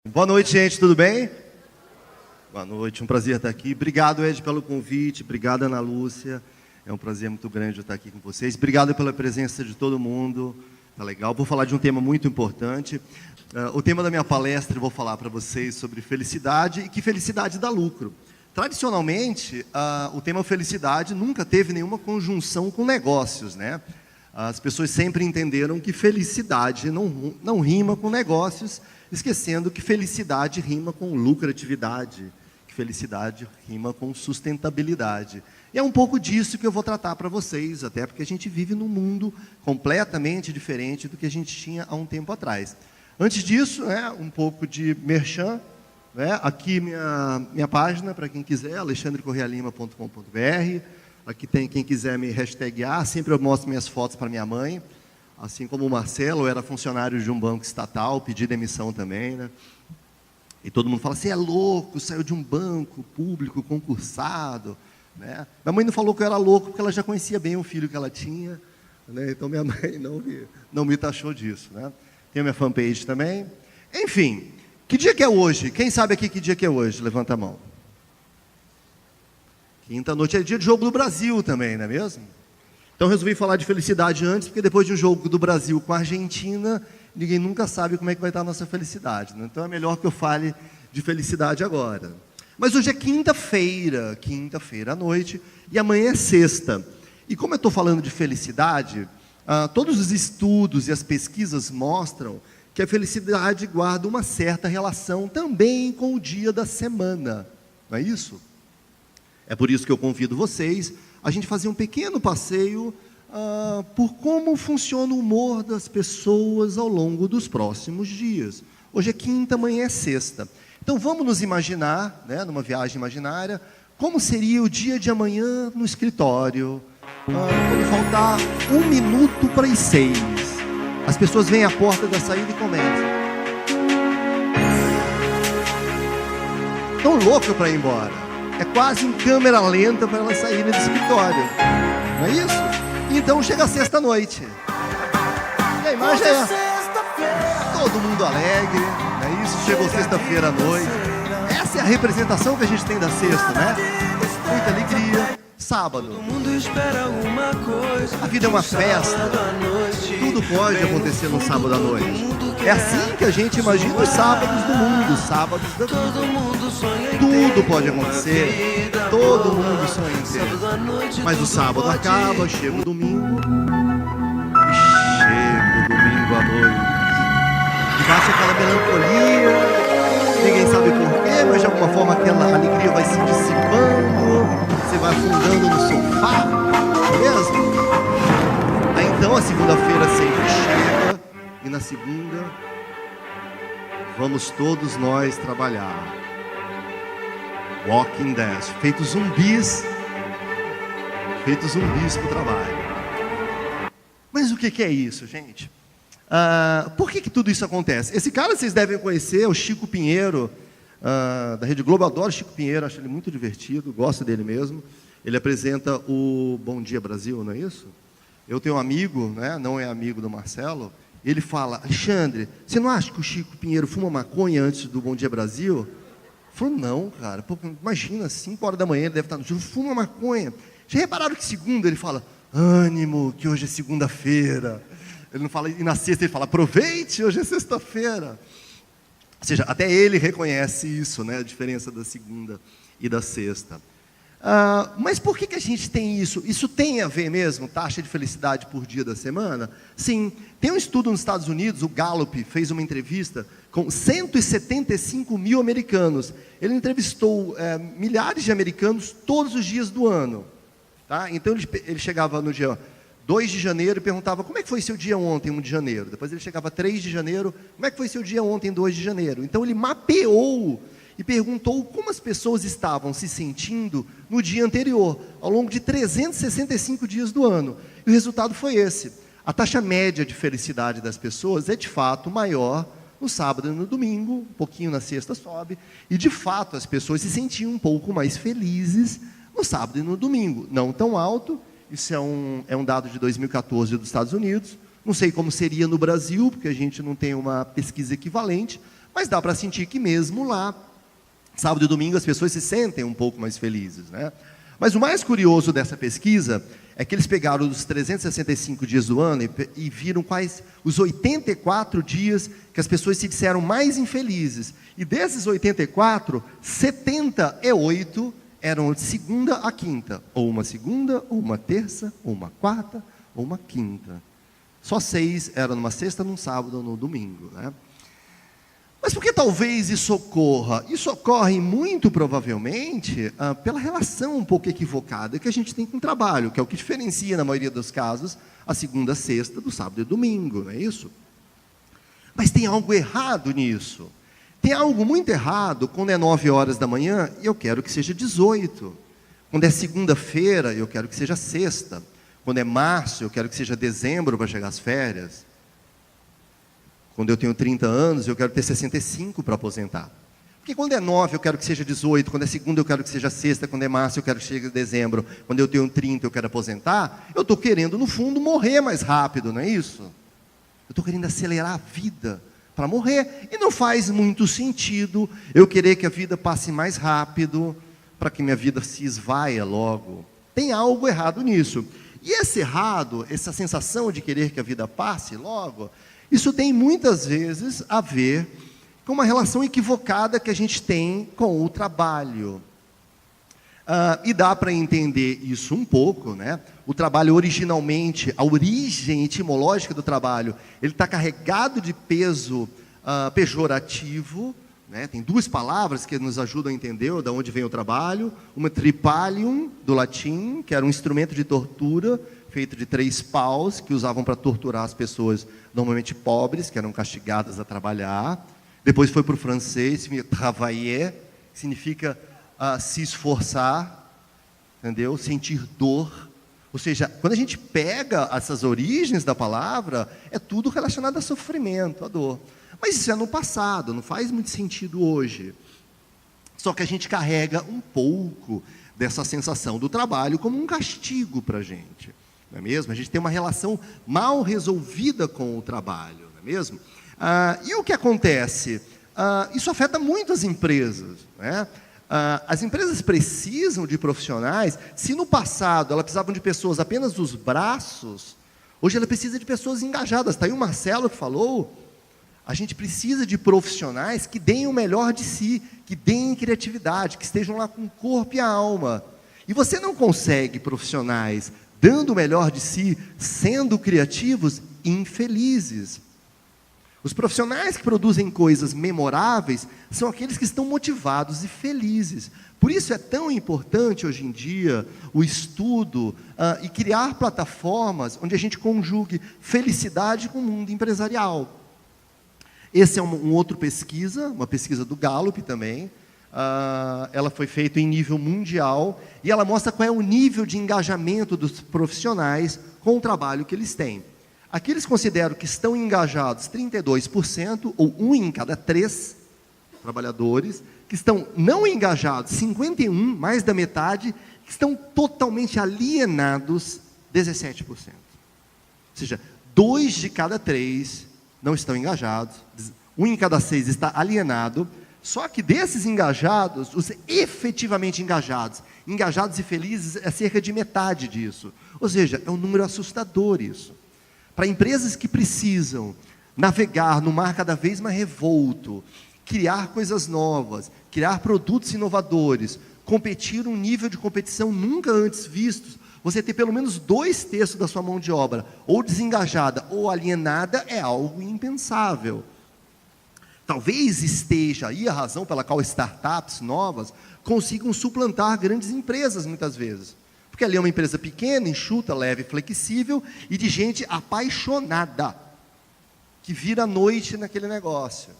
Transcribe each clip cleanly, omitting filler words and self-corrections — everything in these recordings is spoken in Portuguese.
Boa noite, gente, tudo bem? Boa noite, um prazer estar aqui. Obrigado, Ed, pelo convite, obrigado, Ana Lúcia. É um prazer muito grande estar aqui com vocês. Obrigado pela presença de todo mundo, tá legal. Vou falar de um tema muito importante. O tema da minha palestra, eu vou falar para vocês sobre felicidade e que felicidade dá lucro. Tradicionalmente, o tema felicidade nunca teve nenhuma conjunção com negócios, né? As pessoas sempre entenderam que felicidade não rima com negócios, esquecendo que felicidade rima com lucratividade, que felicidade rima com sustentabilidade. E é um pouco disso que eu vou tratar para vocês, até porque a gente vive num mundo completamente diferente do que a gente tinha há um tempo atrás. Antes disso, um pouco de merchan, aqui minha página, para quem quiser, alexandrecorrealima.com.br. Aqui tem quem quiser me hashtaguear, sempre eu mostro minhas fotos para minha mãe. Assim como o Marcelo, eu era funcionário de um banco estatal, pedi demissão também, né? E todo mundo fala, você é louco, saiu de um banco público, concursado, né? Minha mãe não falou que eu era louco, porque ela já conhecia bem o filho que ela tinha, né? Então minha mãe não me taxou disso, né? Tem a minha fanpage também. Enfim, que dia que é hoje? Quem sabe aqui que dia que é hoje? Levanta a mão. Quinta-noite é dia de jogo do Brasil também, não é mesmo? Então resolvi falar de felicidade antes, porque depois de um jogo do Brasil com a Argentina, ninguém nunca sabe como é que vai estar a nossa felicidade, né? Então é melhor que eu fale de felicidade agora. Mas hoje é quinta-feira à noite, e amanhã é sexta. E como eu estou falando de felicidade, todos os estudos e as pesquisas mostram que a felicidade guarda uma certa relação também com o dia da semana, não é isso? É por isso que eu convido vocês a gente fazer um pequeno passeio por como funciona o humor das pessoas ao longo dos próximos dias. Hoje é quinta, amanhã é sexta. Então vamos nos imaginar, numa viagem imaginária, como seria o dia de amanhã no escritório, quando faltar 1 minuto para as 6. As pessoas vêm à porta da saída e começam. Tão louco para ir embora. É quase em câmera lenta para elas saírem do escritório. Não é isso? Então chega a sexta-noite. E a imagem é todo mundo alegre, não é isso? Chegou sexta-feira à noite. Essa é a representação que a gente tem da sexta, né? Muita alegria. Sábado. A vida é uma festa. Tudo pode acontecer no sábado à noite. É assim que a gente imagina os sábados do mundo, os sábados da vida. Tudo pode acontecer, todo mundo sonha em ter. Mas o sábado acaba, chega o domingo, e chega o domingo à noite. E bate aquela melancolia, ninguém sabe porquê, mas de alguma forma aquela alegria vai se dissipando, você vai afundando no sofá, não é mesmo? Aí então a segunda-feira sempre chega, e na segunda, vamos todos nós trabalhar. Walking Dead, feitos zumbis para o trabalho. Mas o que é isso, gente? Por que tudo isso acontece? Esse cara vocês devem conhecer, o Chico Pinheiro, da Rede Globo. Eu adoro o Chico Pinheiro, acho ele muito divertido, gosto dele mesmo. Ele apresenta o Bom Dia Brasil, não é isso? Eu tenho um amigo, não é amigo do Marcelo, ele fala, Alexandre, você não acha que o Chico Pinheiro fuma maconha antes do Bom Dia Brasil? Eu falo, não, cara, imagina, 5 horas da manhã ele deve estar no jogo, fuma maconha. Já repararam que segunda ele fala, ânimo, que hoje é segunda-feira. Ele não fala, e na sexta ele fala, aproveite, hoje é sexta-feira. Ou seja, até ele reconhece isso, a diferença da segunda e da sexta. Mas por que a gente tem isso? Isso tem a ver mesmo, taxa de felicidade por dia da semana? Sim, tem um estudo nos Estados Unidos, o Gallup fez uma entrevista com 175 mil americanos. Ele entrevistou milhares de americanos todos os dias do ano. Tá? Então ele chegava no dia 2 de janeiro e perguntava, como é que foi seu dia ontem, 1 de janeiro? Depois ele chegava 3 de janeiro, como é que foi seu dia ontem, 2 de janeiro? Então ele mapeou e perguntou como as pessoas estavam se sentindo no dia anterior, ao longo de 365 dias do ano. E o resultado foi esse. A taxa média de felicidade das pessoas é, de fato, maior no sábado e no domingo, um pouquinho na sexta sobe, e, de fato, as pessoas se sentiam um pouco mais felizes no sábado e no domingo. Não tão alto, isso é um dado de 2014 dos Estados Unidos, não sei como seria no Brasil, porque a gente não tem uma pesquisa equivalente, Mas dá para sentir que mesmo lá, sábado e domingo, as pessoas se sentem um pouco mais felizes, né? Mas o mais curioso dessa pesquisa é que eles pegaram os 365 dias do ano e viram quais os 84 dias que as pessoas se disseram mais infelizes. E desses 84, 78 eram de segunda a quinta. Ou uma segunda, ou uma terça, ou uma quarta, ou uma quinta. Só 6 eram numa sexta, num sábado ou no domingo, né? Mas por que talvez isso ocorra? Isso ocorre muito provavelmente pela relação um pouco equivocada que a gente tem com o trabalho, que é o que diferencia, na maioria dos casos, a segunda, a sexta, do sábado e domingo, não é isso? Mas tem algo errado nisso. Tem algo muito errado quando é 9 horas da manhã e eu quero que seja 18. Quando é segunda-feira, eu quero que seja sexta. Quando é março, eu quero que seja dezembro para chegar às férias. Quando eu tenho 30 anos, eu quero ter 65 para aposentar. Porque quando é 9, eu quero que seja 18. Quando é segunda, eu quero que seja sexta. Quando é março, eu quero que chegue dezembro. Quando eu tenho 30, eu quero aposentar. Eu estou querendo, no fundo, morrer mais rápido, não é isso? Eu estou querendo acelerar a vida para morrer. E não faz muito sentido eu querer que a vida passe mais rápido para que minha vida se esvaia logo. Tem algo errado nisso. E esse errado, essa sensação de querer que a vida passe logo, isso tem muitas vezes a ver com uma relação equivocada que a gente tem com o trabalho. E dá para entender isso um pouco, né? O trabalho originalmente, a origem etimológica do trabalho, ele está carregado de peso pejorativo, né? Tem 2 palavras que nos ajudam a entender de onde vem o trabalho. Uma tripalium, do latim, que era um instrumento de tortura, feito de 3 paus, que usavam para torturar as pessoas, normalmente pobres, que eram castigadas a trabalhar. Depois foi para o francês, travailler, que significa se esforçar, entendeu? Sentir dor. Ou seja, quando a gente pega essas origens da palavra, é tudo relacionado a sofrimento, a dor. Mas isso é no passado, não faz muito sentido hoje. Só que a gente carrega um pouco dessa sensação do trabalho como um castigo para a gente. Não é mesmo? A gente tem uma relação mal resolvida com o trabalho, não é mesmo? E o que acontece? Isso afeta muito as empresas, né? As empresas precisam de profissionais. Se no passado elas precisavam de pessoas apenas dos braços, hoje ela precisa de pessoas engajadas. Está aí o Marcelo que falou, a gente precisa de profissionais que deem o melhor de si, que deem criatividade, que estejam lá com o corpo e a alma. E você não consegue profissionais dando o melhor de si, sendo criativos e infelizes. Os profissionais que produzem coisas memoráveis são aqueles que estão motivados e felizes. Por isso é tão importante hoje em dia o estudo e criar plataformas onde a gente conjugue felicidade com o mundo empresarial. Esse é uma outra pesquisa, uma pesquisa do Gallup também. Ela foi feita em nível mundial e ela mostra qual é o nível de engajamento dos profissionais com o trabalho que eles têm. Aqui eles consideram que estão engajados 32%, ou 1 em cada 3 trabalhadores, que estão não engajados 51%, mais da metade, que estão totalmente alienados 17%. Ou seja, 2 de cada 3 não estão engajados, 1 em cada 6 está alienado. Só que desses engajados, os efetivamente engajados e felizes, é cerca de metade disso. Ou seja, é um número assustador isso. Para empresas que precisam navegar no mar cada vez mais revolto, criar coisas novas, criar produtos inovadores, competir um nível de competição nunca antes visto, você ter pelo menos 2/3 da sua mão de obra ou desengajada ou alienada é algo impensável. Talvez esteja aí a razão pela qual startups novas consigam suplantar grandes empresas muitas vezes. Porque ali é uma empresa pequena, enxuta, leve, flexível e de gente apaixonada, que vira a noite naquele negócio.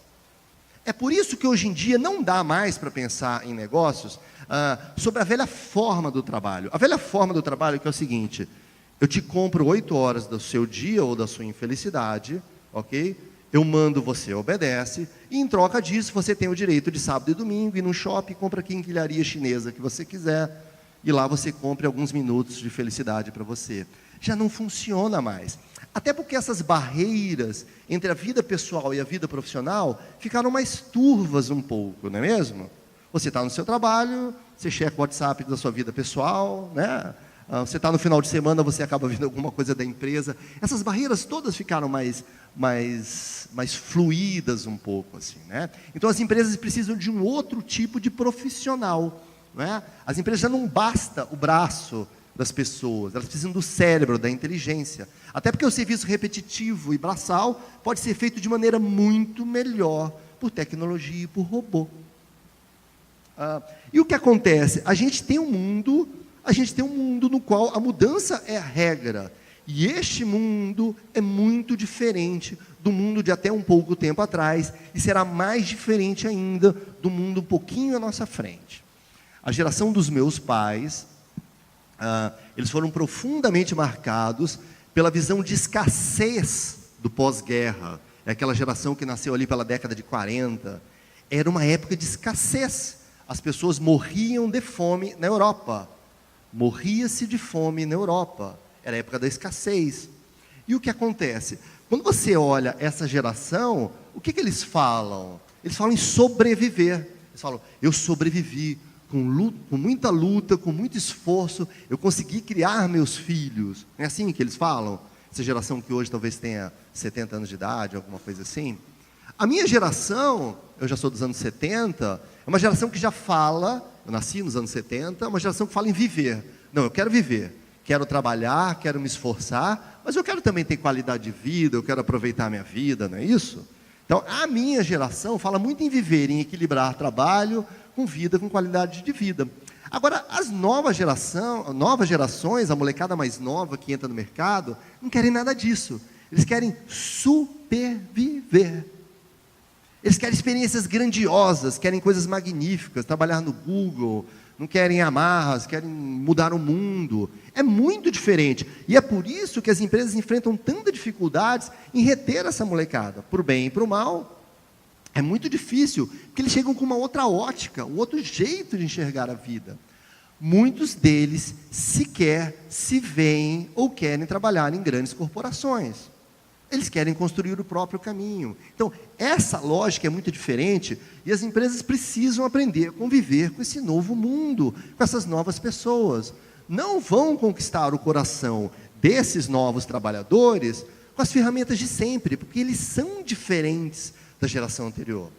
É por isso que hoje em dia não dá mais para pensar em negócios sobre a velha forma do trabalho. A velha forma do trabalho que é o seguinte: eu te compro 8 horas do seu dia ou da sua infelicidade, ok? Eu mando, você obedece, e em troca disso você tem o direito de sábado e domingo ir no shopping, compra a quinquilharia chinesa que você quiser, e lá você compre alguns minutos de felicidade para você. Já não funciona mais. Até porque essas barreiras entre a vida pessoal e a vida profissional ficaram mais turvas um pouco, não é mesmo? Você está no seu trabalho, você checa o WhatsApp da sua vida pessoal, né? Você está no final de semana, você acaba vendo alguma coisa da empresa. Essas barreiras todas ficaram mais fluídas um pouco, assim, né? Então as empresas precisam de um outro tipo de profissional, né? As empresas já não basta o braço das pessoas, elas precisam do cérebro, da inteligência. Até porque o serviço repetitivo e braçal pode ser feito de maneira muito melhor por tecnologia e por robô. E o que acontece? A gente tem um mundo no qual a mudança é a regra. E este mundo é muito diferente do mundo de até um pouco tempo atrás, e será mais diferente ainda do mundo um pouquinho à nossa frente. A geração dos meus pais, eles foram profundamente marcados pela visão de escassez do pós-guerra. É aquela geração que nasceu ali pela década de 40. Era uma época de escassez. As pessoas morriam de fome na Europa. Morria-se de fome na Europa. Era a época da escassez. E o que acontece? Quando você olha essa geração, o que eles falam? Eles falam em sobreviver. Eles falam, eu sobrevivi com muita luta, com muito esforço, eu consegui criar meus filhos. Não é assim que eles falam? Essa geração que hoje talvez tenha 70 anos de idade, alguma coisa assim. A minha geração, eu já sou dos anos 70, é uma geração que já fala, eu nasci nos anos 70, é uma geração que fala em viver. Não, eu quero viver, quero trabalhar, quero me esforçar, mas eu quero também ter qualidade de vida, eu quero aproveitar a minha vida, não é isso? Então, a minha geração fala muito em viver, em equilibrar trabalho com vida, com qualidade de vida. Agora, as novas gerações, a molecada mais nova que entra no mercado, não querem nada disso. Eles querem superviver. Eles querem experiências grandiosas, querem coisas magníficas, trabalhar no Google, não querem amarras, querem mudar o mundo. É muito diferente. E é por isso que as empresas enfrentam tantas dificuldades em reter essa molecada, para o bem e para o mal. É muito difícil, porque eles chegam com uma outra ótica, um outro jeito de enxergar a vida. Muitos deles sequer se veem ou querem trabalhar em grandes corporações. Eles querem construir o próprio caminho. Então, essa lógica é muito diferente e as empresas precisam aprender a conviver com esse novo mundo, com essas novas pessoas. Não vão conquistar o coração desses novos trabalhadores com as ferramentas de sempre, porque eles são diferentes da geração anterior.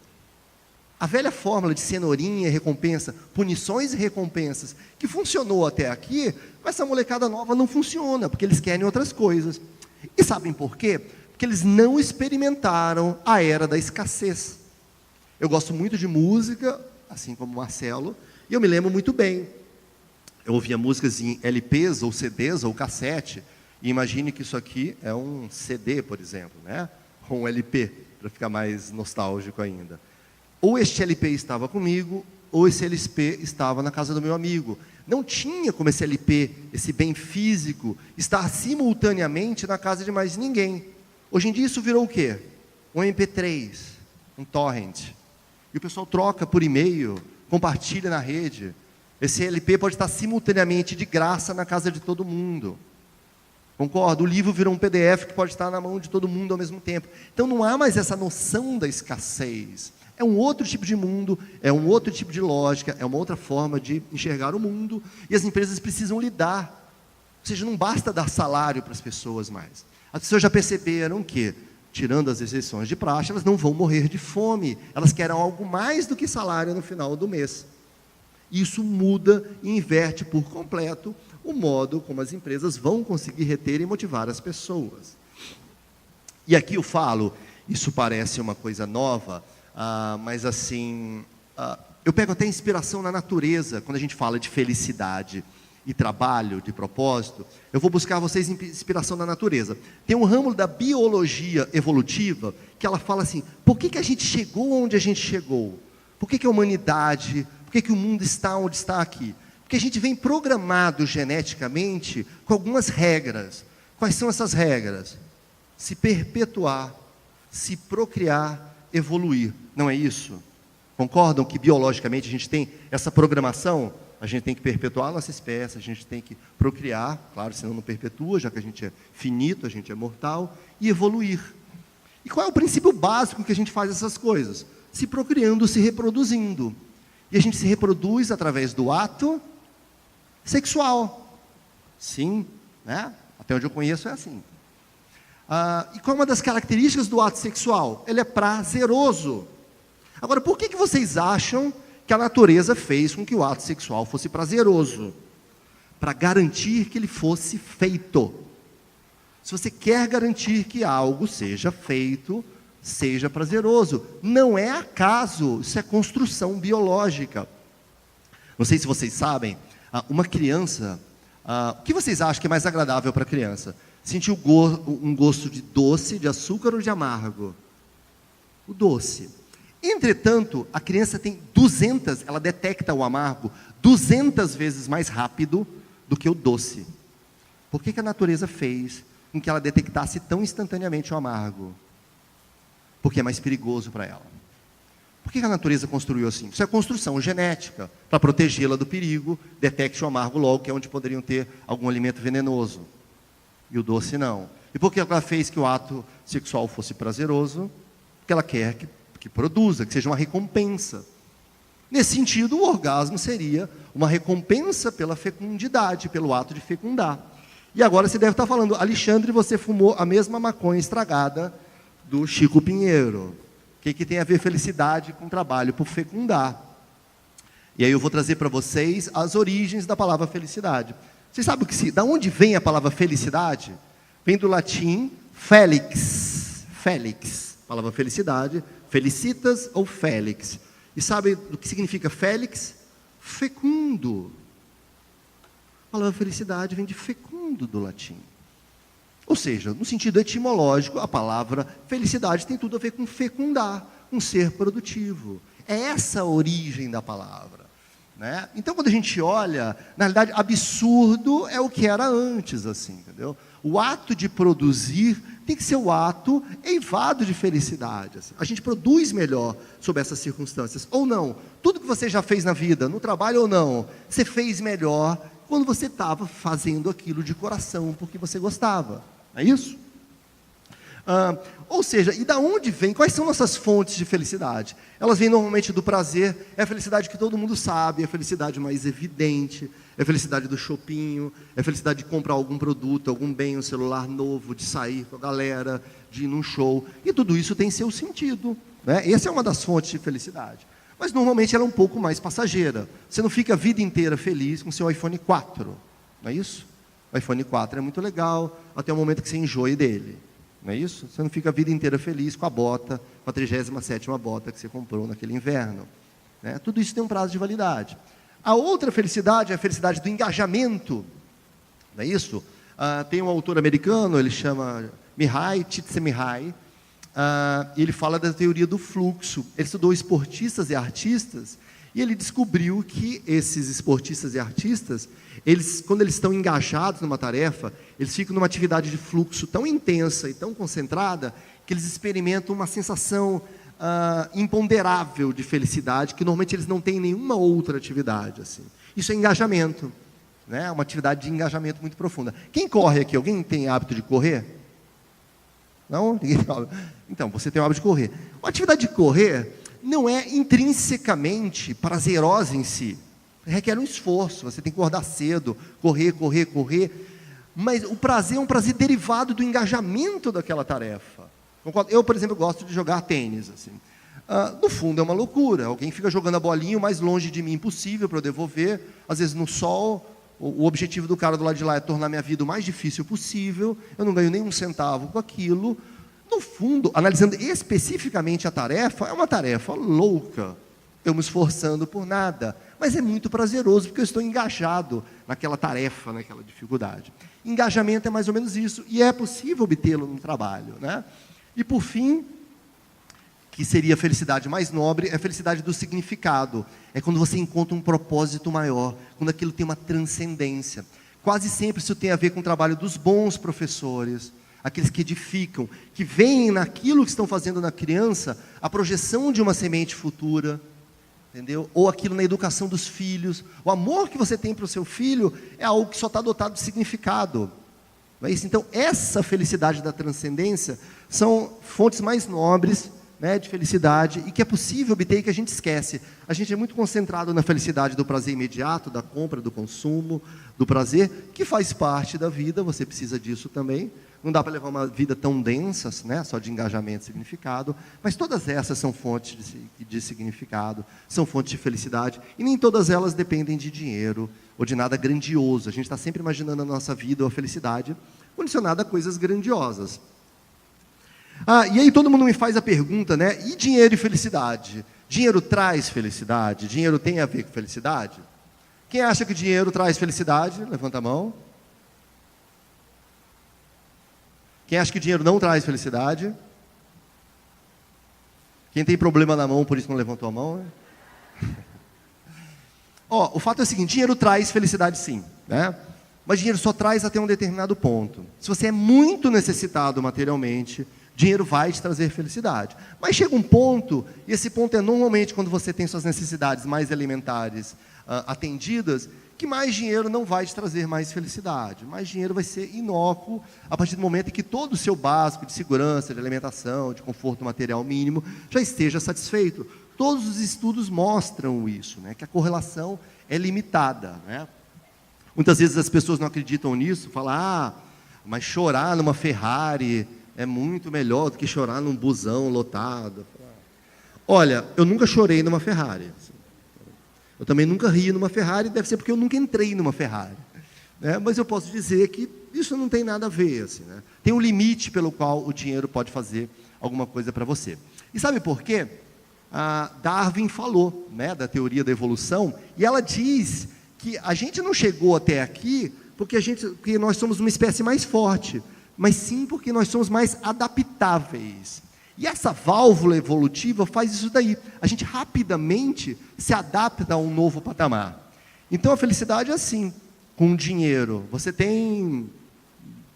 A velha fórmula de cenourinha e recompensa, punições e recompensas, que funcionou até aqui, com essa molecada nova não funciona, porque eles querem outras coisas. E sabem por quê? Porque eles não experimentaram a era da escassez. Eu gosto muito de música, assim como o Marcelo, e eu me lembro muito bem. Eu ouvia músicas em LPs, ou CDs, ou cassete, e imagine que isso aqui é um CD, por exemplo, né? Ou um LP, para ficar mais nostálgico ainda. Ou este LP estava comigo, ou esse LP estava na casa do meu amigo. Não tinha como esse LP, esse bem físico, estar simultaneamente na casa de mais ninguém. Hoje em dia isso virou o quê? Um MP3, um torrent. E o pessoal troca por e-mail, compartilha na rede. Esse LP pode estar simultaneamente de graça na casa de todo mundo. Concordo? O livro virou um PDF que pode estar na mão de todo mundo ao mesmo tempo. Então não há mais essa noção da escassez. É um outro tipo de mundo, é um outro tipo de lógica, é uma outra forma de enxergar o mundo, e as empresas precisam lidar. Ou seja, não basta dar salário para as pessoas mais. As pessoas já perceberam que, tirando as exceções de praxe, elas não vão morrer de fome. Elas querem algo mais do que salário no final do mês. Isso muda e inverte por completo o modo como as empresas vão conseguir reter e motivar as pessoas. E aqui eu falo, isso parece uma coisa nova, mas assim, eu pego até inspiração na natureza, quando a gente fala de felicidade e trabalho, de propósito, eu vou buscar vocês inspiração na natureza. Tem um ramo da biologia evolutiva, que ela fala assim, por que a gente chegou onde a gente chegou? Por que a humanidade, por que o mundo está onde está aqui? Porque a gente vem programado geneticamente com algumas regras. Quais são essas regras? Se perpetuar, se procriar, evoluir. Não é isso? Concordam que biologicamente a gente tem essa programação? A gente tem que perpetuar a nossa espécie, a gente tem que procriar, claro, senão não perpetua, já que a gente é finito, a gente é mortal, e evoluir. E qual é o princípio básico que a gente faz essas coisas? Se procriando, se reproduzindo. E a gente se reproduz através do ato sexual. Sim, né? Até onde eu conheço é assim. E qual é uma das características do ato sexual? Ele é prazeroso. Agora, por que vocês acham que a natureza fez com que o ato sexual fosse prazeroso? Para garantir que ele fosse feito. Se você quer garantir que algo seja feito, seja prazeroso. Não é acaso, isso é construção biológica. Não sei se vocês sabem, uma criança, o que vocês acham que é mais agradável para a criança? Sentir um gosto de doce, de açúcar ou de amargo? O doce. Entretanto, a criança tem ela detecta o amargo 200 vezes mais rápido do que o doce. Por que a natureza fez com que ela detectasse tão instantaneamente o amargo? Porque é mais perigoso para ela. Por que a natureza construiu assim? Isso é construção genética, para protegê-la do perigo, detecte o amargo logo, que é onde poderiam ter algum alimento venenoso. E o doce não. E por que ela fez que o ato sexual fosse prazeroso? Porque ela quer que produza, que seja uma recompensa. Nesse sentido, o orgasmo seria uma recompensa pela fecundidade, pelo ato de fecundar. E agora você deve estar falando, Alexandre, você fumou a mesma maconha estragada do Chico Pinheiro. O que tem a ver felicidade com trabalho por fecundar? E aí eu vou trazer para vocês as origens da palavra felicidade. Vocês sabem da onde vem a palavra felicidade? Vem do latim felix. Felix, palavra felicidade, felicitas ou félix. E sabe o que significa félix? Fecundo. A palavra felicidade vem de fecundo do latim. Ou seja, no sentido etimológico, a palavra felicidade tem tudo a ver com fecundar, com ser produtivo. É essa a origem da palavra, né? Então, quando a gente olha, na realidade, absurdo é o que era antes, assim, entendeu? O ato de produzir tem que ser o ato eivado de felicidade. Assim. A gente produz melhor sob essas circunstâncias, ou não. Tudo que você já fez na vida, no trabalho ou não, você fez melhor quando você estava fazendo aquilo de coração, porque você gostava. É isso? Ou seja, e da onde vem? Quais são nossas fontes de felicidade? Elas vêm normalmente do prazer. É a felicidade que todo mundo sabe, é a felicidade mais evidente, é a felicidade do shopping, é a felicidade de comprar algum produto, algum bem, um celular novo, de sair com a galera, de ir num show. E tudo isso tem seu sentido, né? Essa é uma das fontes de felicidade. Mas normalmente ela é um pouco mais passageira. Você não fica a vida inteira feliz com seu iPhone 4, não é isso? O iPhone 4 é muito legal, até o momento que você enjoe dele. Não é isso? Você não fica a vida inteira feliz com a bota, com a 37ª bota que você comprou naquele inverno. Né? Tudo isso tem um prazo de validade. A outra felicidade é a felicidade do engajamento. Não é isso? Tem um autor americano, ele chama Mihai Csikszentmihalyi, e ele fala da teoria do fluxo. Ele estudou esportistas e artistas, e ele descobriu que esses esportistas e artistas, quando eles estão engajados numa tarefa, eles ficam numa atividade de fluxo tão intensa e tão concentrada, que eles experimentam uma sensação imponderável de felicidade, que normalmente eles não têm em nenhuma outra atividade. Assim. Isso é engajamento, né? Uma atividade de engajamento muito profunda. Quem corre aqui? Alguém tem hábito de correr? Não? Então, você tem o hábito de correr. A atividade de correr não é intrinsecamente prazerosa em si. Requer um esforço, você tem que acordar cedo, correr. Mas o prazer é um prazer derivado do engajamento daquela tarefa. Eu, por exemplo, gosto de jogar tênis. Assim. No fundo é uma loucura. Alguém fica jogando a bolinha o mais longe de mim possível para eu devolver. Às vezes no sol. O objetivo do cara do lado de lá é tornar minha vida o mais difícil possível. Eu não ganho nem um centavo com aquilo. No fundo, analisando especificamente a tarefa, é uma tarefa louca. Eu me esforçando por nada. Mas é muito prazeroso, porque eu estou engajado naquela tarefa, naquela dificuldade. Engajamento é mais ou menos isso. E é possível obtê-lo no trabalho, né? E por fim, que seria a felicidade mais nobre, é a felicidade do significado. É quando você encontra um propósito maior, quando aquilo tem uma transcendência. Quase sempre isso tem a ver com o trabalho dos bons professores, aqueles que edificam, que veem naquilo que estão fazendo na criança a projeção de uma semente futura. entendeu? Ou aquilo na educação dos filhos. O amor que você tem para o seu filho é algo que só está dotado de significado. Não é isso? Então, essa felicidade da transcendência são fontes mais nobres, né, de felicidade, e que é possível obter e que a gente esquece. A gente é muito concentrado na felicidade do prazer imediato, da compra, do consumo, do prazer, que faz parte da vida, você precisa disso também. Não dá para levar uma vida tão densa, né, só de engajamento e significado, mas todas essas são fontes de significado, são fontes de felicidade, e nem todas elas dependem de dinheiro ou de nada grandioso. A gente está sempre imaginando a nossa vida ou a felicidade condicionada a coisas grandiosas. E aí todo mundo me faz a pergunta, né? E dinheiro e felicidade? Dinheiro traz felicidade? Dinheiro tem a ver com felicidade? Quem acha que dinheiro traz felicidade? Levanta a mão. Quem acha que dinheiro não traz felicidade? Quem tem problema na mão, por isso não levantou a mão, né? O fato é o seguinte, dinheiro traz felicidade sim, né? Mas dinheiro só traz até um determinado ponto. Se você é muito necessitado materialmente, dinheiro vai te trazer felicidade. Mas chega um ponto, e esse ponto é normalmente quando você tem suas necessidades mais elementares atendidas, que mais dinheiro não vai te trazer mais felicidade. Mais dinheiro vai ser inócuo a partir do momento em que todo o seu básico de segurança, de alimentação, de conforto material mínimo, já esteja satisfeito. Todos os estudos mostram isso, né, que a correlação é limitada, né? Muitas vezes as pessoas não acreditam nisso, falam, mas chorar numa Ferrari é muito melhor do que chorar num busão lotado. Olha, eu nunca chorei numa Ferrari. Eu também nunca ri numa Ferrari, deve ser porque eu nunca entrei numa Ferrari. Né? Mas eu posso dizer que isso não tem nada a ver. Assim, né? Tem um limite pelo qual o dinheiro pode fazer alguma coisa para você. E sabe por quê? Darwin falou, né, da teoria da evolução, e ela diz que a gente não chegou até aqui porque nós somos uma espécie mais forte, mas sim porque nós somos mais adaptáveis. E essa válvula evolutiva faz isso daí. A gente rapidamente se adapta a um novo patamar. Então a felicidade é assim, com dinheiro. Você tem um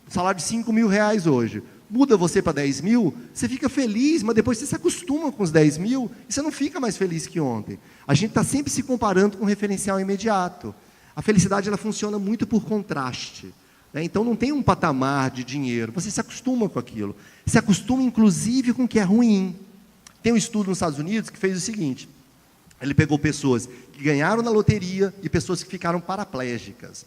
salário de 5 mil reais hoje. Muda você para 10 mil, você fica feliz, mas depois você se acostuma com os 10 mil e você não fica mais feliz que ontem. A gente está sempre se comparando com um referencial imediato. A felicidade ela funciona muito por contraste. Então não tem um patamar de dinheiro, você se acostuma com aquilo, se acostuma inclusive com o que é ruim. Tem um estudo nos Estados Unidos que fez o seguinte, ele pegou pessoas que ganharam na loteria e pessoas que ficaram paraplégicas.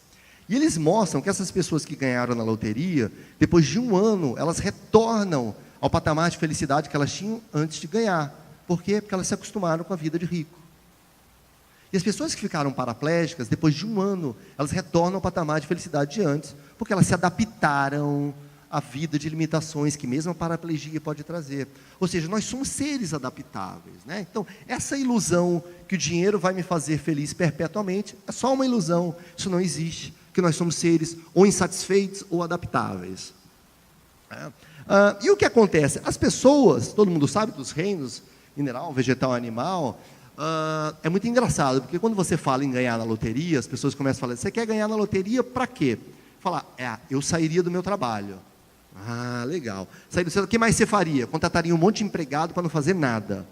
E eles mostram que essas pessoas que ganharam na loteria, depois de um ano, elas retornam ao patamar de felicidade que elas tinham antes de ganhar. Por quê? Porque elas se acostumaram com a vida de rico. E as pessoas que ficaram paraplégicas, depois de um ano, elas retornam ao patamar de felicidade de antes, porque elas se adaptaram à vida de limitações que mesmo a paraplegia pode trazer. Ou seja, nós somos seres adaptáveis, né? Então, essa ilusão que o dinheiro vai me fazer feliz perpetuamente, é só uma ilusão, isso não existe, porque nós somos seres ou insatisfeitos ou adaptáveis. E o que acontece? As pessoas, todo mundo sabe dos reinos, mineral, vegetal, animal. É muito engraçado, porque quando você fala em ganhar na loteria, as pessoas começam a falar, você quer ganhar na loteria para quê? Falar, eu sairia do meu trabalho. Legal. O que mais você faria? Contrataria um monte de empregado para não fazer nada.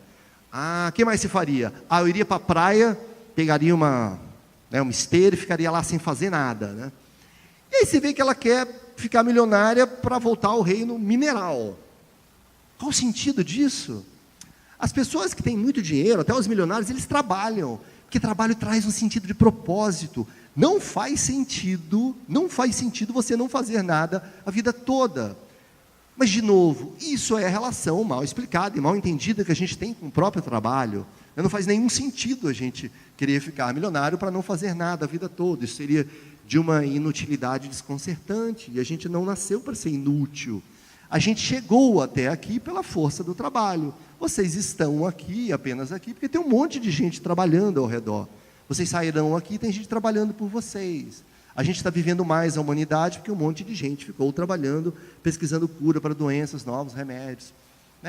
O que mais você faria? Eu iria para a praia, pegaria uma esteira e ficaria lá sem fazer nada. Né? E aí você vê que ela quer ficar milionária para voltar ao reino mineral. Qual o sentido disso? As pessoas que têm muito dinheiro, até os milionários, eles trabalham, porque trabalho traz um sentido de propósito. Não faz sentido você não fazer nada a vida toda. Mas, de novo, isso é a relação mal explicada e mal entendida que a gente tem com o próprio trabalho. Não faz nenhum sentido a gente querer ficar milionário para não fazer nada a vida toda. Isso seria de uma inutilidade desconcertante, e a gente não nasceu para ser inútil. A gente chegou até aqui pela força do trabalho. Vocês estão aqui, apenas aqui, porque tem um monte de gente trabalhando ao redor. Vocês sairão aqui e tem gente trabalhando por vocês. A gente está vivendo mais a humanidade porque um monte de gente ficou trabalhando, pesquisando cura para doenças, novos remédios.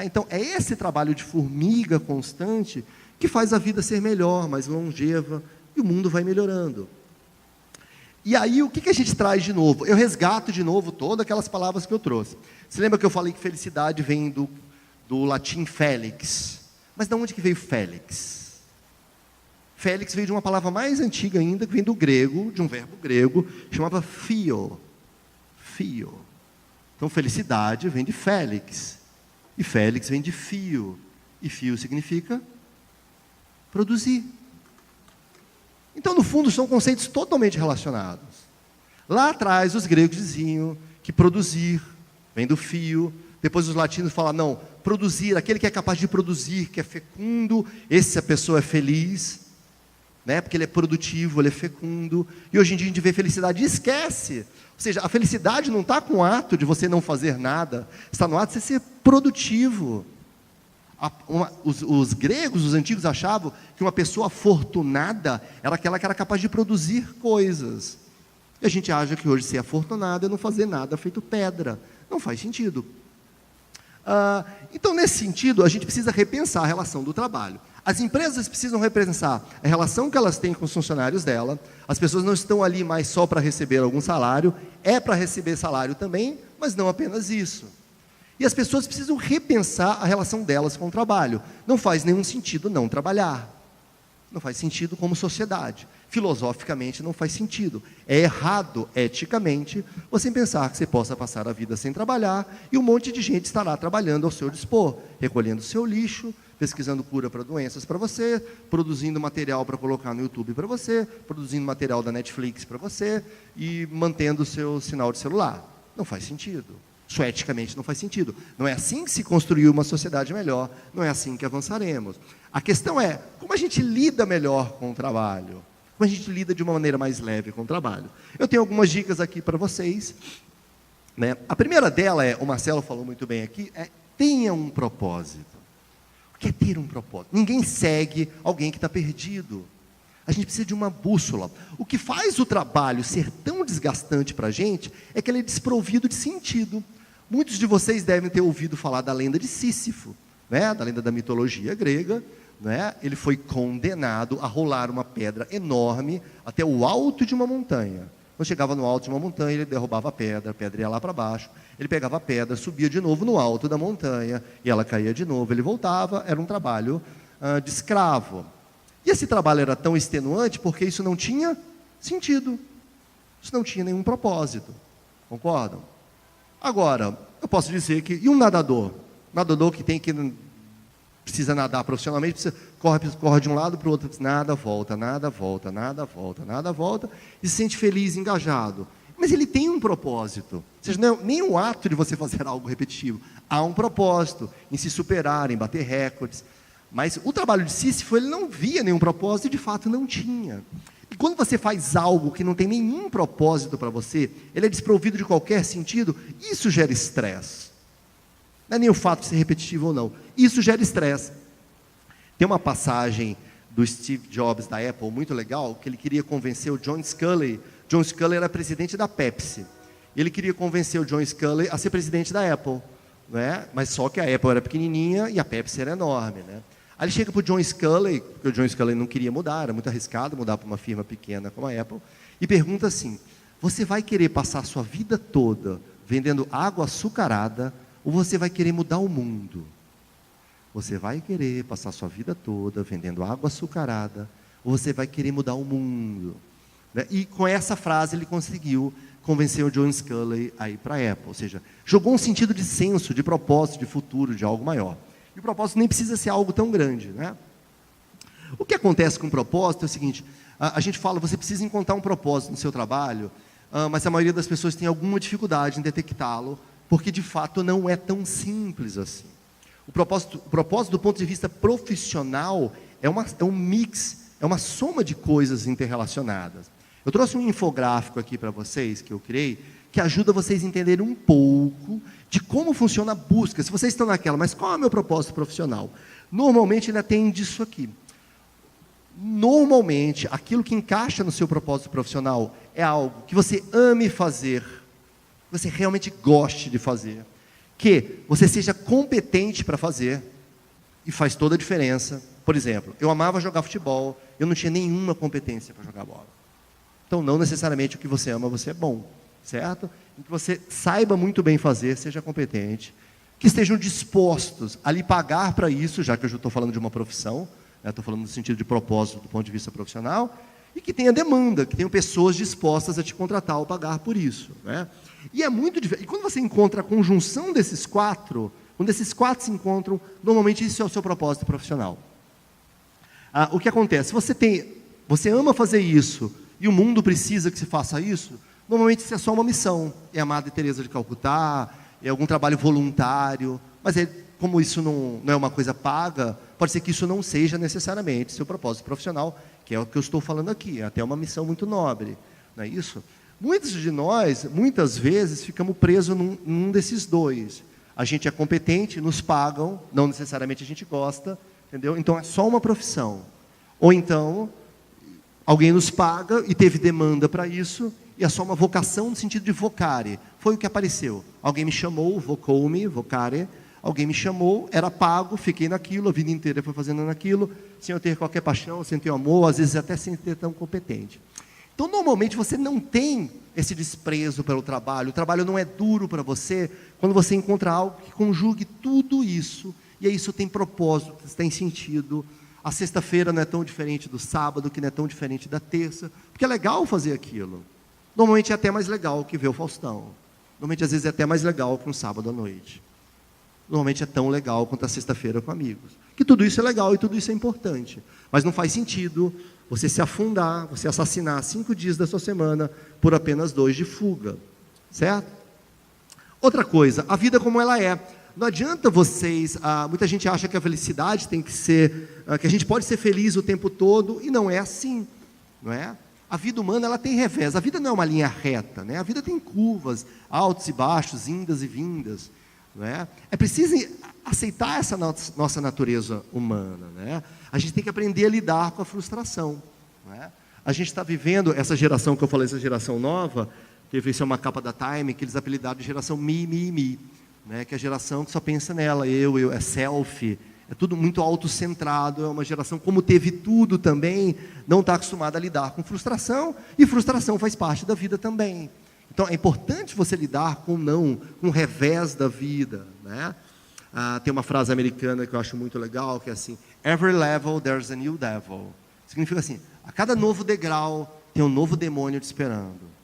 Então, é esse trabalho de formiga constante que faz a vida ser melhor, mais longeva, e o mundo vai melhorando. E aí, o que a gente traz de novo? Eu resgato de novo todas aquelas palavras que eu trouxe. Você lembra que eu falei que felicidade vem do latim Félix? Mas de onde que veio Félix? Félix veio de uma palavra mais antiga ainda, que vem do grego, de um verbo grego, chamava fio. Fio. Então, felicidade vem de Félix. E Félix vem de fio. E fio significa produzir. Então, no fundo, são conceitos totalmente relacionados. Lá atrás, os gregos diziam que produzir vem do fio. Depois, os latinos falam, não, produzir, aquele que é capaz de produzir, que é fecundo, essa pessoa é feliz, né? Porque ele é produtivo, ele é fecundo. E hoje em dia a gente vê felicidade e esquece. Ou seja, a felicidade não está com o ato de você não fazer nada, está no ato de você ser produtivo. Os gregos, os antigos, achavam que uma pessoa afortunada era aquela que era capaz de produzir coisas. E a gente acha que hoje ser afortunado é não fazer nada feito pedra. Não faz sentido. Então, nesse sentido, a gente precisa repensar a relação do trabalho. As empresas precisam repensar a relação que elas têm com os funcionários dela. As pessoas não estão ali mais só para receber algum salário, é para receber salário também, mas não apenas isso. E as pessoas precisam repensar a relação delas com o trabalho. Não faz nenhum sentido não trabalhar. Não faz sentido como sociedade. Filosoficamente não faz sentido. É errado, eticamente, você pensar que você possa passar a vida sem trabalhar e um monte de gente estará trabalhando ao seu dispor, recolhendo seu lixo, pesquisando cura para doenças para você, produzindo material para colocar no YouTube para você, produzindo material da Netflix para você e mantendo o seu sinal de celular. Não faz sentido. Isso eticamente não faz sentido. Não é assim que se construiu uma sociedade melhor, não é assim que avançaremos. A questão é, como a gente lida melhor com o trabalho? Como a gente lida de uma maneira mais leve com o trabalho? Eu tenho algumas dicas aqui para vocês. Né? A primeira dela o Marcelo falou muito bem aqui, tenha um propósito. O que é ter um propósito? Ninguém segue alguém que está perdido. A gente precisa de uma bússola. O que faz o trabalho ser tão desgastante para a gente é que ele é desprovido de sentido. Muitos de vocês devem ter ouvido falar da lenda de Sísifo, né? Da lenda da mitologia grega. Né? Ele foi condenado a rolar uma pedra enorme até o alto de uma montanha. Quando chegava no alto de uma montanha, ele derrubava a pedra ia lá para baixo. Ele pegava a pedra, subia de novo no alto da montanha, e ela caía de novo, ele voltava. Era um trabalho de escravo. E esse trabalho era tão extenuante porque isso não tinha sentido. Isso não tinha nenhum propósito. Concordam? Agora, eu posso dizer que, e um nadador? Nadador que precisa nadar profissionalmente, corre de um lado para o outro, nada, volta, e se sente feliz, engajado. Mas ele tem um propósito. Ou seja, não é nem o ato de você fazer algo repetitivo. Há um propósito em se superar, em bater recordes. Mas o trabalho de Sísifo, ele não via nenhum propósito e de fato não tinha. E quando você faz algo que não tem nenhum propósito para você, ele é desprovido de qualquer sentido, isso gera estresse. Não é nem o fato de ser repetitivo ou não. Isso gera estresse. Tem uma passagem do Steve Jobs da Apple muito legal, que ele queria convencer o John Sculley. John Sculley era presidente da Pepsi. Ele queria convencer o John Sculley a ser presidente da Apple. Né? Mas só que a Apple era pequenininha e a Pepsi era enorme. Né? Aí ele chega para o John Sculley, porque o John Sculley não queria mudar, era muito arriscado mudar para uma firma pequena como a Apple, e pergunta assim, você vai querer passar a sua vida toda vendendo água açucarada, ou você vai querer mudar o mundo? Você vai querer passar a sua vida toda vendendo água açucarada, ou você vai querer mudar o mundo? Né? E com essa frase ele conseguiu convencer o John Sculley a ir para a Apple. Ou seja, jogou um sentido de senso, de propósito, de futuro, de algo maior. E o propósito nem precisa ser algo tão grande. Né? O que acontece com o propósito é o seguinte, a gente fala, você precisa encontrar um propósito no seu trabalho, mas a maioria das pessoas tem alguma dificuldade em detectá-lo, porque de fato não é tão simples assim. O propósito do ponto de vista profissional é um mix, é uma soma de coisas interrelacionadas. Eu trouxe um infográfico aqui para vocês, que eu criei, que ajuda vocês a entenderem um pouco de como funciona a busca. Se vocês estão naquela, mas qual é o meu propósito profissional? Normalmente ele atende isso aqui. Normalmente, aquilo que encaixa no seu propósito profissional é algo que você ame fazer, que você realmente goste de fazer, que você seja competente para fazer, e faz toda a diferença. Por exemplo, eu amava jogar futebol, eu não tinha nenhuma competência para jogar bola. Então, não necessariamente o que você ama, você é bom, certo? Que você saiba muito bem fazer, seja competente, que estejam dispostos a lhe pagar para isso, já que eu já estou falando de uma profissão, Estou falando no sentido de propósito do ponto de vista profissional, e que tenha demanda, que tenham pessoas dispostas a te contratar ou pagar por isso, né? E é muito diferente. E quando você encontra a conjunção desses quatro, quando esses quatro se encontram, normalmente isso é o seu propósito profissional. O que acontece? Você ama fazer isso, e o mundo precisa que se faça isso, normalmente isso é só uma missão. É a Madre Teresa de Calcutá, é algum trabalho voluntário, mas como isso não é uma coisa paga, pode ser que isso não seja necessariamente seu propósito profissional, que é o que eu estou falando aqui, é até uma missão muito nobre, não é isso? Muitos de nós, muitas vezes, ficamos presos num desses dois. A gente é competente, nos pagam, não necessariamente a gente gosta, entendeu? Então é só uma profissão. Ou então, alguém nos paga e teve demanda para isso, e é só uma vocação no sentido de vocare. Foi o que apareceu. Alguém me chamou, vocou-me, vocare, alguém me chamou, era pago, fiquei naquilo, a vida inteira foi fazendo naquilo, sem eu ter qualquer paixão, sem ter amor, às vezes até sem ter tão competente. Então, normalmente, você não tem esse desprezo pelo trabalho, o trabalho não é duro para você, quando você encontra algo que conjugue tudo isso, e aí isso tem propósito, tem sentido. A sexta-feira não é tão diferente do sábado, que não é tão diferente da terça, porque é legal fazer aquilo. Normalmente é até mais legal que ver o Faustão. Normalmente, às vezes, é até mais legal que um sábado à noite. Normalmente é tão legal quanto a sexta-feira com amigos. Que tudo isso é legal e tudo isso é importante. Mas não faz sentido você se afundar, você assassinar 5 dias da sua semana por apenas 2 de fuga. Certo? Outra coisa, a vida como ela é. Não adianta vocês... muita gente acha que a felicidade tem que ser... que a gente pode ser feliz o tempo todo, e não é assim. Não é? A vida humana ela tem revés. A vida não é uma linha reta. Né? A vida tem curvas, altos e baixos, indas e vindas. Não é? É preciso aceitar essa nossa natureza humana. Né? A gente tem que aprender a lidar com a frustração. Não é? A gente está vivendo essa geração que eu falei, essa geração nova, que veio ser uma capa da Time, que eles apelidaram de geração me. Né? Que é a geração que só pensa nela, eu, é selfie, é tudo muito autocentrado, é uma geração, como teve tudo também, não está acostumada a lidar com frustração, e frustração faz parte da vida também. Então, é importante você lidar com o revés da vida. Né? Tem uma frase americana que eu acho muito legal, que é assim, every level there's a new devil. Significa assim, a cada novo degrau tem um novo demônio te esperando.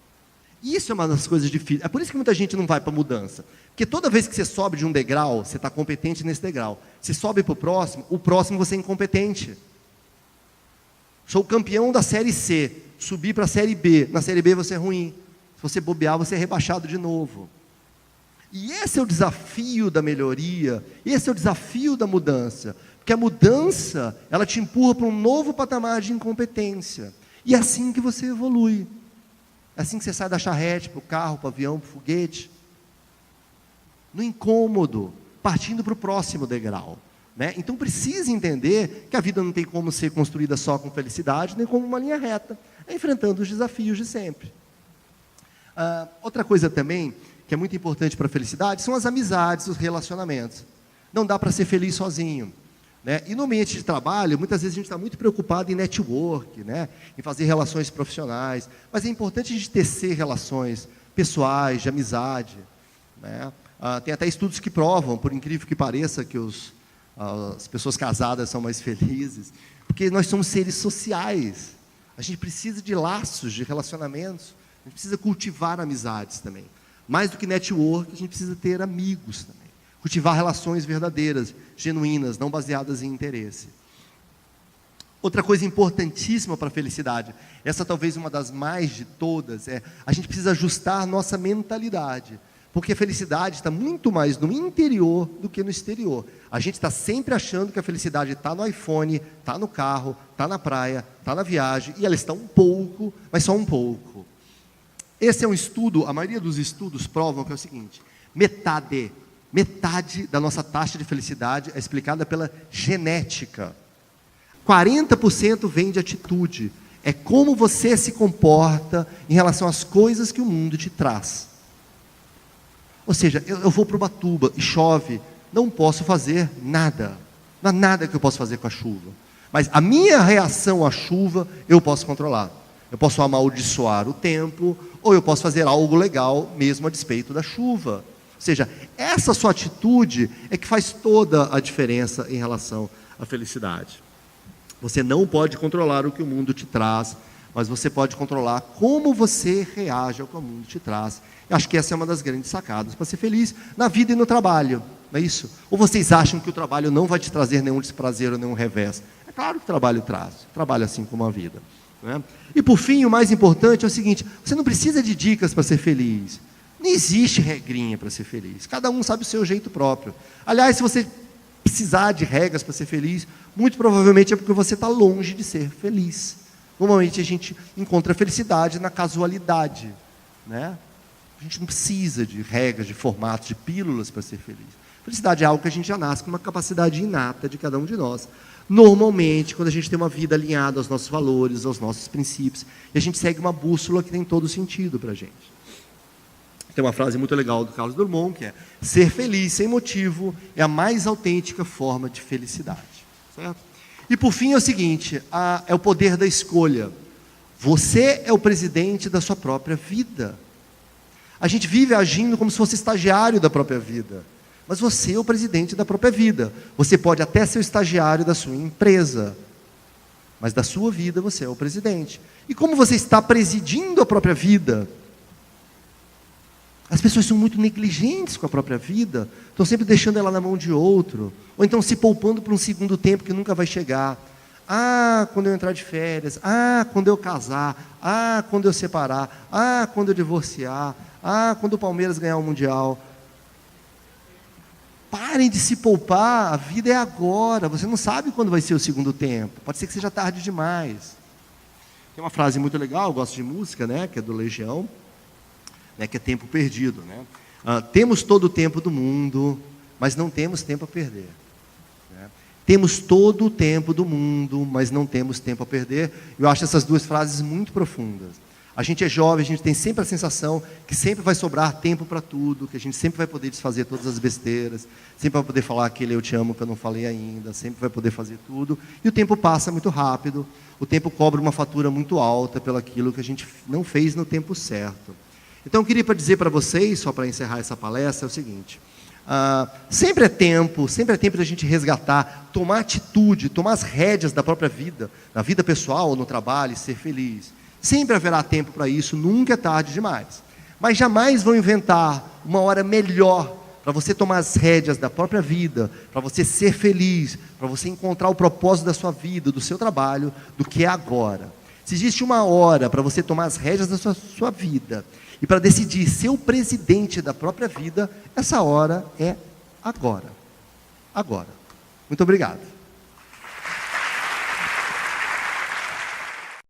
Isso é uma das coisas difíceis. É por isso que muita gente não vai para a mudança. Porque toda vez que você sobe de um degrau, você está competente nesse degrau. Você sobe para o próximo você é incompetente. Sou o campeão da Série C, subi para a Série B. Na Série B você é ruim. Se você bobear, você é rebaixado de novo. E esse é o desafio da melhoria, esse é o desafio da mudança. Porque a mudança, ela te empurra para um novo patamar de incompetência. E é assim que você evolui. É assim que você sai da charrete para o carro, para o avião, para o foguete. No incômodo, partindo para o próximo degrau. Né? Então precisa entender que a vida não tem como ser construída só com felicidade, nem como uma linha reta. É enfrentando os desafios de sempre. Outra coisa também, que é muito importante para a felicidade, são as amizades, os relacionamentos. Não dá para ser feliz sozinho. Né? E no ambiente de trabalho, muitas vezes a gente está muito preocupado em network, né? Em fazer relações profissionais, mas é importante a gente tecer relações pessoais, de amizade. Né? Tem até estudos que provam, por incrível que pareça, que as pessoas casadas são mais felizes, porque nós somos seres sociais, a gente precisa de laços, de relacionamentos, a gente precisa cultivar amizades também. Mais do que network, a gente precisa ter amigos também. Cultivar relações verdadeiras, genuínas, não baseadas em interesse. Outra coisa importantíssima para a felicidade, essa talvez uma das mais de todas, é a gente precisa ajustar nossa mentalidade. Porque a felicidade está muito mais no interior do que no exterior. A gente está sempre achando que a felicidade está no iPhone, está no carro, está na praia, está na viagem, e ela está um pouco, mas só um pouco. Esse é um estudo, a maioria dos estudos provam que é o seguinte, metade da nossa taxa de felicidade é explicada pela genética. 40% vem de atitude. É como você se comporta em relação às coisas que o mundo te traz. Ou seja, eu vou para Ubatuba e chove, não posso fazer nada. Não há nada que eu possa fazer com a chuva. Mas a minha reação à chuva, eu posso controlar. Eu posso amaldiçoar o tempo, ou eu posso fazer algo legal, mesmo a despeito da chuva. Ou seja, essa sua atitude é que faz toda a diferença em relação à felicidade. Você não pode controlar o que o mundo te traz, mas você pode controlar como você reage ao que o mundo te traz. Eu acho que essa é uma das grandes sacadas para ser feliz na vida e no trabalho, não é isso? Ou vocês acham que o trabalho não vai te trazer nenhum desprazer ou nenhum revés? É claro que o trabalho traz, o trabalho assim como a vida. Não é? E por fim, o mais importante é o seguinte: você não precisa de dicas para ser feliz. Não existe regrinha para ser feliz. Cada um sabe o seu jeito próprio. Aliás, se você precisar de regras para ser feliz, muito provavelmente é porque você está longe de ser feliz. Normalmente a gente encontra felicidade na casualidade, né? A gente não precisa de regras, de formatos, de pílulas para ser feliz. Felicidade é algo que a gente já nasce com uma capacidade inata de cada um de nós. Normalmente, quando a gente tem uma vida alinhada aos nossos valores, aos nossos princípios, e a gente segue uma bússola que tem todo sentido para a gente. Tem uma frase muito legal do Carlos Drummond, que é: ser feliz sem motivo é a mais autêntica forma de felicidade. Certo? E por fim é o seguinte, é o poder da escolha. Você é o presidente da sua própria vida. A gente vive agindo como se fosse estagiário da própria vida. Mas você é o presidente da própria vida. Você pode até ser o estagiário da sua empresa, mas da sua vida você é o presidente. E como você está presidindo a própria vida? As pessoas são muito negligentes com a própria vida, estão sempre deixando ela na mão de outro, ou então se poupando para um segundo tempo que nunca vai chegar. Ah, quando eu entrar de férias, ah, quando eu casar, ah, quando eu separar, ah, quando eu divorciar, ah, quando o Palmeiras ganhar o Mundial. Parem de se poupar, a vida é agora, você não sabe quando vai ser o segundo tempo, pode ser que seja tarde demais. Tem uma frase muito legal, eu gosto de música, né, que é do Legião, né, que é tempo perdido, né? Temos todo o tempo do mundo, mas não temos tempo a perder, né? Temos todo o tempo do mundo, mas não temos tempo a perder. Eu acho essas duas frases muito profundas. A gente é jovem, a gente tem sempre a sensação que sempre vai sobrar tempo para tudo, que a gente sempre vai poder desfazer todas as besteiras, sempre vai poder falar aquele eu te amo que eu não falei ainda, sempre vai poder fazer tudo, e o tempo passa muito rápido, o tempo cobra uma fatura muito alta pelo aquilo que a gente não fez no tempo certo. Então eu queria dizer para vocês, só para encerrar essa palestra, é o seguinte: sempre é tempo da gente resgatar, tomar atitude, tomar as rédeas da própria vida, na vida pessoal ou no trabalho, e ser feliz. Sempre haverá tempo para isso, nunca é tarde demais. Mas jamais vão inventar uma hora melhor para você tomar as rédeas da própria vida, para você ser feliz, para você encontrar o propósito da sua vida, do seu trabalho, do que é agora. Se existe uma hora para você tomar as rédeas da sua vida e para decidir ser o presidente da própria vida, essa hora é agora. Agora. Muito obrigado.